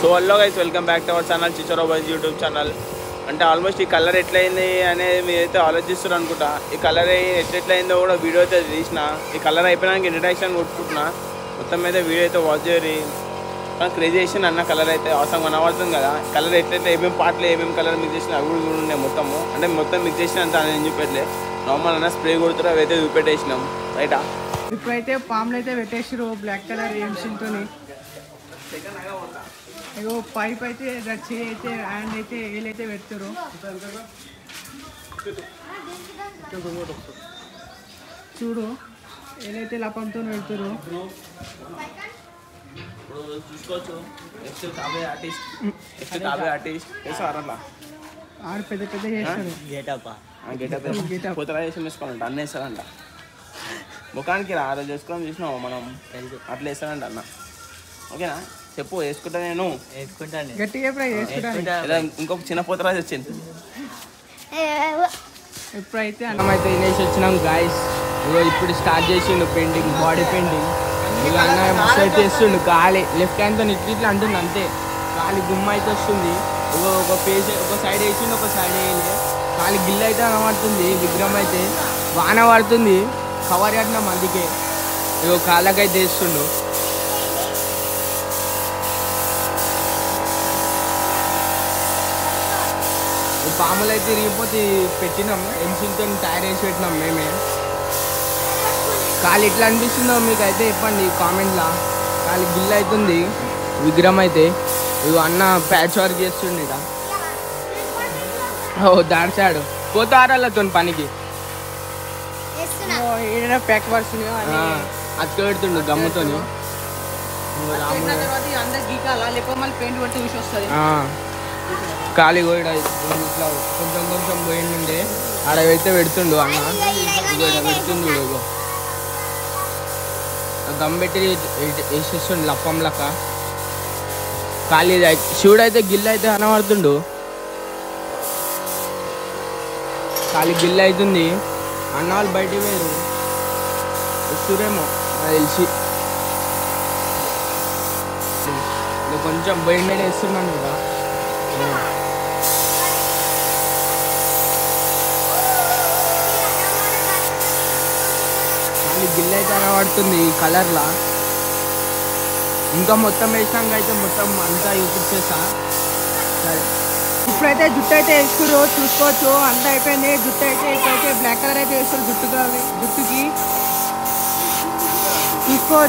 So hello guys, welcome back to our channel Chichora boys YouTube channel. అంటే almost ఈ colour ఎట్లయింది అనేది మీరైతే ఆలోచిస్తారు అనుకుంటా. ఈ కలర్ ఎట్లయిందో కూడా వీడియో అయితే తీసిన. ఈ కలర్ అయిపోయినాక ఇంట్రడక్షన్ కొట్టుకుంటున్నా. మొత్తం అయితే వీడియో అయితే వాచ్ చేయరు. కానీ క్రేజీ చేసిన అన్న కలర్ అయితే అవసరం కనబడుతుంది కదా. కలర్ ఎట్లయితే ఏమేమి పాటలు ఏమేమి కలర్ మిక్స్ చేసిన అవి కూడా ఉన్నాయి మొత్తము. అంటే మొత్తం మిక్స్ చేసిన అంత నేను చూపెట్టలే. నార్మల్ అన్న స్ప్రే కొడుతున్నా అవి అయితే చూపెట్టేసినాం రైటా. ఇప్పుడైతే పాములు అయితే పెట్టేసారు బ్లాక్ కలర్ ఏంతో. ఇగో పైప్ అయితే రచ్చి అయితే హ్యాండ్ అయితే ఏలైతే పెడతారు. చూడు ఏలైతే లపంతో పెడతారు. ఇప్పుడు చూసుకోవచ్చు నెక్స్ట్ కాబోయే ఆర్టిస్ట్ వేసారు అట్లా ఆడ పెద్ద పెద్ద చేస్తారు. గెటప్ కొత్తగా వేసి వేసుకోవాలంట అన్న వేస్తారంట. ముఖానికి రా రోజు వేసుకొని చూసినావు మనం అట్లా వేస్తానంట అన్న. ఓకేనా చెప్పు, వేసుకుంటా నేను వేసుకుంటాను గట్టిగా ఇంకొక చిన్న పోతరాజు వచ్చింది. ఇప్పుడైతే అన్నం అయితే తినేసి వచ్చినాం గాయస్. ఇగో ఇప్పుడు స్టార్ట్ చేసిండు పెయింటింగ్, బాడీ పెయింటింగ్. ఇక అన్న మస్తు అయితే వేస్తుండు. గాలి లెఫ్ట్ హ్యాండ్తో ఇట్లా అంటుంది అంతే. గాలి గుమ్మ అయితే వస్తుంది. ఇగో ఒక పేజ్ ఒక సైడ్ వేసిండు, ఒక సైడ్ వేయలే. గాలి గిల్లు అయితే కనబడుతుంది. విగ్రహం అయితే వాన పడుతుంది. కవర్ కట్టినాం అందుకే. ఇగో కాళ్ళకైతే వేస్తుండు. పాములు అయితే ఇరిగిపోతే పెట్టినాం. ఎంసిల్తో తయారు చేసి పెట్టినాం మేమే. కాలు ఎట్లా అనిపిస్తుందో మీకు అయితే చెప్పండి కామెంట్లో. కాలు గిల్ అవుతుంది విగ్రహం అయితే. ఇవి అన్న ప్యాచ్ వర్క్ చేస్తుండే ఇక. ఓ దాడిచాడు పోతారాలతో పనికి ప్యాక్ వర్స్ అతుక పెడుతుండు గమ్ముతో. అందరు గీకాలా లేకపోతే మళ్ళీ పెయింట్ కొట్టి చూసి వస్తుంది. ఖాళీ కూడా ఇట్లా కొంచెం కొంచెం పోయిండే ఆడైతే పెడుతుండు అన్న. పెడుతుండు ఇగో గమ్ పెట్టి వేసేస్తుండు లప్పం లెక్క. ఖాళీ శివుడు అయితే గిల్లు అయితే కనబడుతుండు. ఖాళీ గిల్లు అవుతుంది. అన్న వాళ్ళు బయటికి వేరు వస్తురేమో నాకు తెలిసి. కొంచెం బయట వేస్తున్నాను కదా. గిల్ అయితే కనబడుతుంది కలర్లా. ఇంకా మొత్తం వేసినాక అయితే మొత్తం అంతా చూపించేసా. సరే ఇప్పుడైతే జుట్టు అయితే వేసుకురు చూసుకోవచ్చు. అంతా అయిపోయింది. జుట్టు అయితే ఇప్పుడైతే బ్లాక్ కలర్ అయితే వేస్తారు జుట్టుకి చూసుకోవచ్చు.